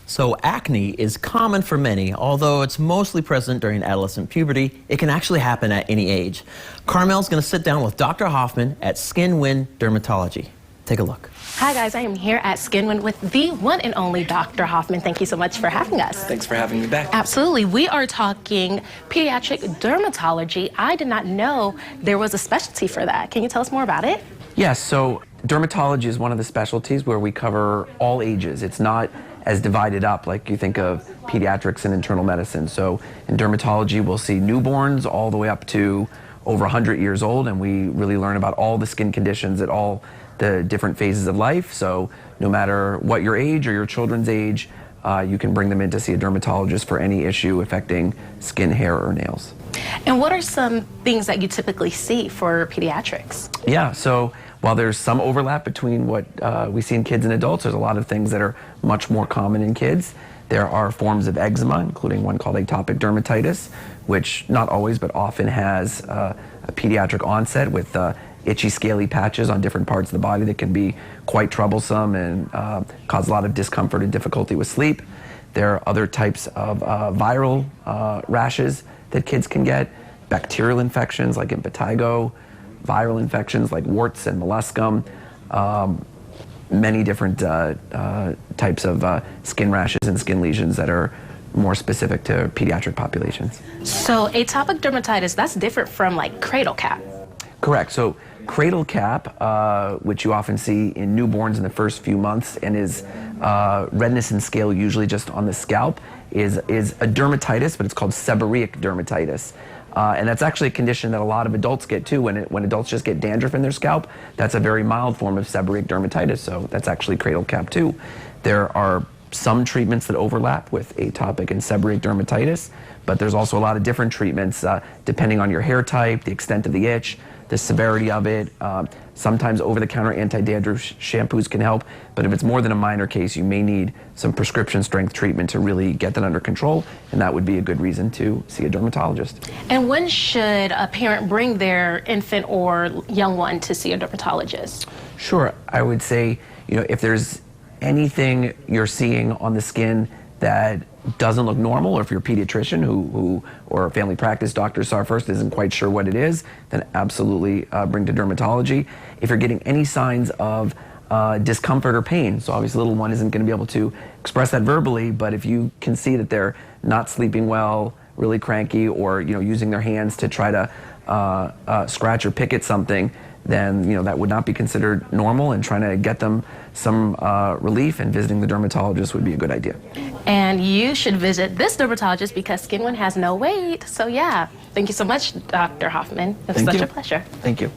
So acne is common for many, although it's mostly present during adolescent puberty. It can actually happen at any age. Carmel's going to sit down with Dr. Hoffman at Win Dermatology. Take a look. Hi guys, I am here at Win with the one and only Dr. Hoffman. Thank you so much for having us. Thanks for having me back. Absolutely. We are talking pediatric dermatology. I did not know there was a specialty for that. Can you tell us more about it? Yes, so dermatology is one of the specialties where we cover all ages. It's not as divided up like you think of pediatrics and internal medicine. So in dermatology, we'll see newborns all the way up to over 100 years old, and we really learn about all the skin conditions at all the different phases of life. So no matter what your age or your children's age, you can bring them in to see a dermatologist for any issue affecting skin, hair, or nails. And what are some things that you typically see for pediatrics? Yeah, so while there's some overlap between what we see in kids and adults, there's a lot of things that are much more common in kids. There are forms of eczema, including one called atopic dermatitis, which not always but often has a pediatric onset with itchy, scaly patches on different parts of the body that can be quite troublesome and cause a lot of discomfort and difficulty with sleep. There are other types of viral rashes that kids can get, bacterial infections like impetigo, viral infections like warts and molluscum, many different types of skin rashes and skin lesions that are more specific to pediatric populations. So atopic dermatitis, that's different from like cradle cap. Correct. So cradle cap, which you often see in newborns in the first few months and is redness and scale usually just on the scalp, is a dermatitis, but it's called seborrheic dermatitis. And that's actually a condition that a lot of adults get too. When adults just get dandruff in their scalp, that's a very mild form of seborrheic dermatitis, so that's actually cradle cap too. There are some treatments that overlap with atopic and seborrheic dermatitis, but there's also a lot of different treatments depending on your hair type, the extent of the itch, the severity of it. Sometimes over-the-counter anti-dandruff shampoos can help, but if it's more than a minor case, you may need some prescription strength treatment to really get that under control, and that would be a good reason to see a dermatologist. And when should a parent bring their infant or young one to see a dermatologist? Sure, I would say, if there's anything you're seeing on the skin that doesn't look normal, or if you're a pediatrician or a family practice doctor saw first isn't quite sure what it is, then absolutely bring to dermatology. If you're getting any signs of discomfort or pain, so obviously little one isn't going to be able to express that verbally, but if you can see that they're not sleeping well, really cranky, or using their hands to try to scratch or pick at something, then that would not be considered normal, and trying to get them some relief and visiting the dermatologist would be a good idea. And you should visit this dermatologist because Win has no wait. So yeah, thank you so much, Dr. Hoffman. It was such a pleasure. Thank you.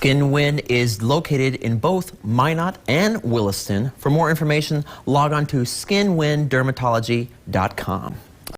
Win is located in both Minot and Williston. For more information, log on to skinwindermatology.com.